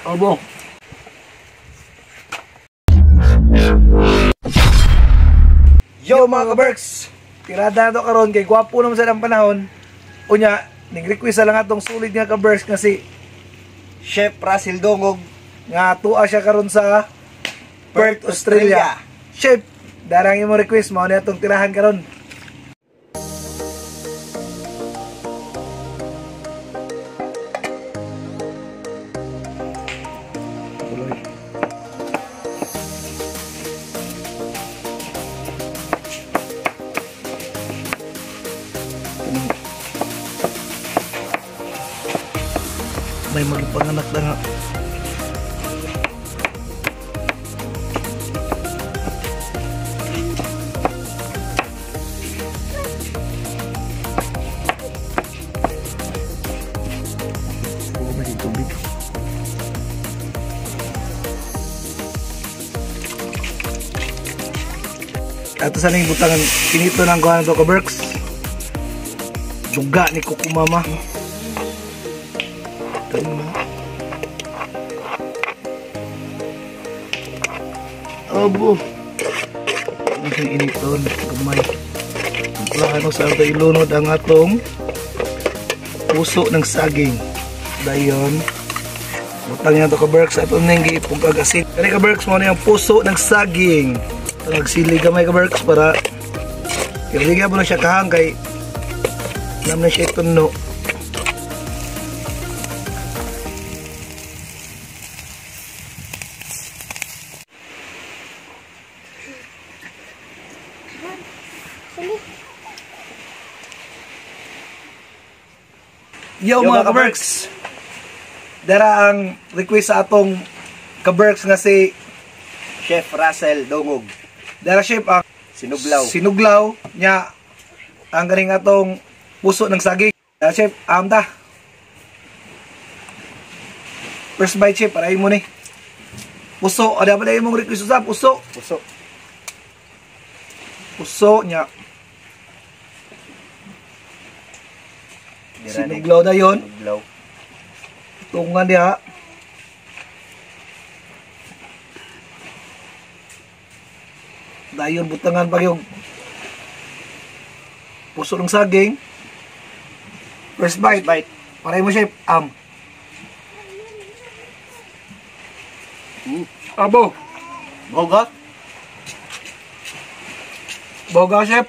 Abo. Yo mga ka-Berks! Tirada na ito karon kay gwapo naman sa ng panahon. Unya, nag-request lang atong sulit nga ka-Berks nga si Chef Russell Dongog nga tuwa siya karon sa Perth, Australia. Chef, darang mo request mao na itong tirahan karon. May magpanganak na nga. Oh, may tubig. Ato sa ning butangan kinito ng kuha to ka-Berks. Juga ni Kukumama. Abo. Ang initon, gamay. Plano sa ato ilunod ang atong puso ng saging. Dayon. Butang niya ito ka-Berks. Ato nang giipong kagasin. Kani ka-Berks mo na yung puso ng saging. Nagsili gamay ka-Berks para kailangan mo na siya kahang kay naman na siya ituno. Yo mga ka-Berks! Dara ang request sa atong ka-Berks nga si Chef Russell Dongog. Dara Chef ang sinuglaw niya ang galing atong puso ng saging. Dara Chef, amta. First bite Chef, parahin mo ni. Puso, ada pa na yung mong request sa puso. Puso niya. Sinuglaw na yun. Tungan diha. Dayon butangan pa yung puso ng saging. First bite. Paray mo Chef. Abo. Boga Chef.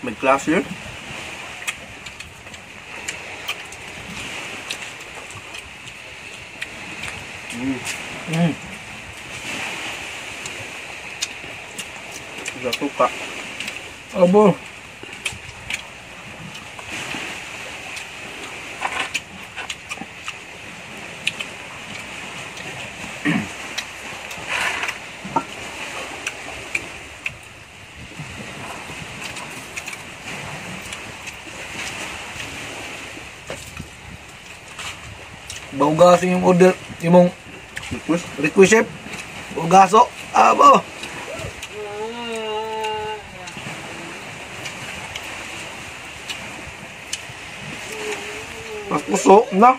May class yun. Suka. Abo. Baugasin yung order, yung request Chef. Baugaso. Abo. Mas puso na.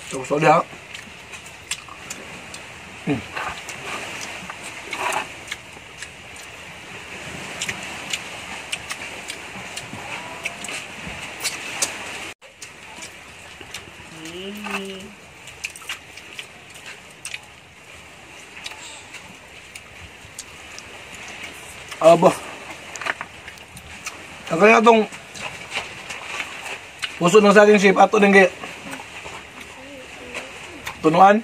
Puso dia. Aba. Ang kaya itong puso ng saging Chef ato nang tunuan.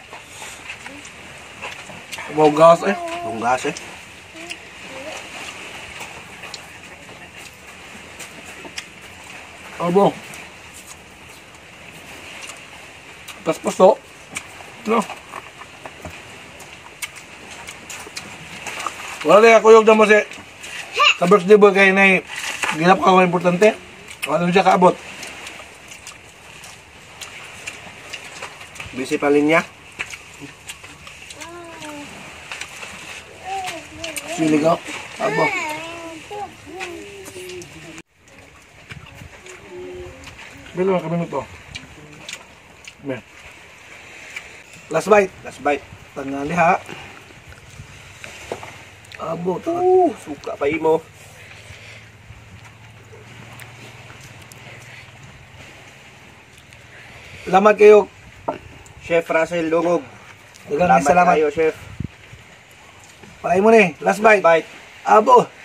Baugas eh. Abo. Tas puso. No. Wala na ako yung damo si sa birthday boy kay na ginap ka ko importante. Ano siya kaabot? Busy pa linya. Siligaw. Abo. Bilo ka minuto. Ben. Last bite. Last bite. Tangali ha. Abo. Suka pa imo. Salamat kayo. Chef Russell Dongog. Daghang salamat. kayo, Chef. Palay mo ni. Last bite. Bite. Abo.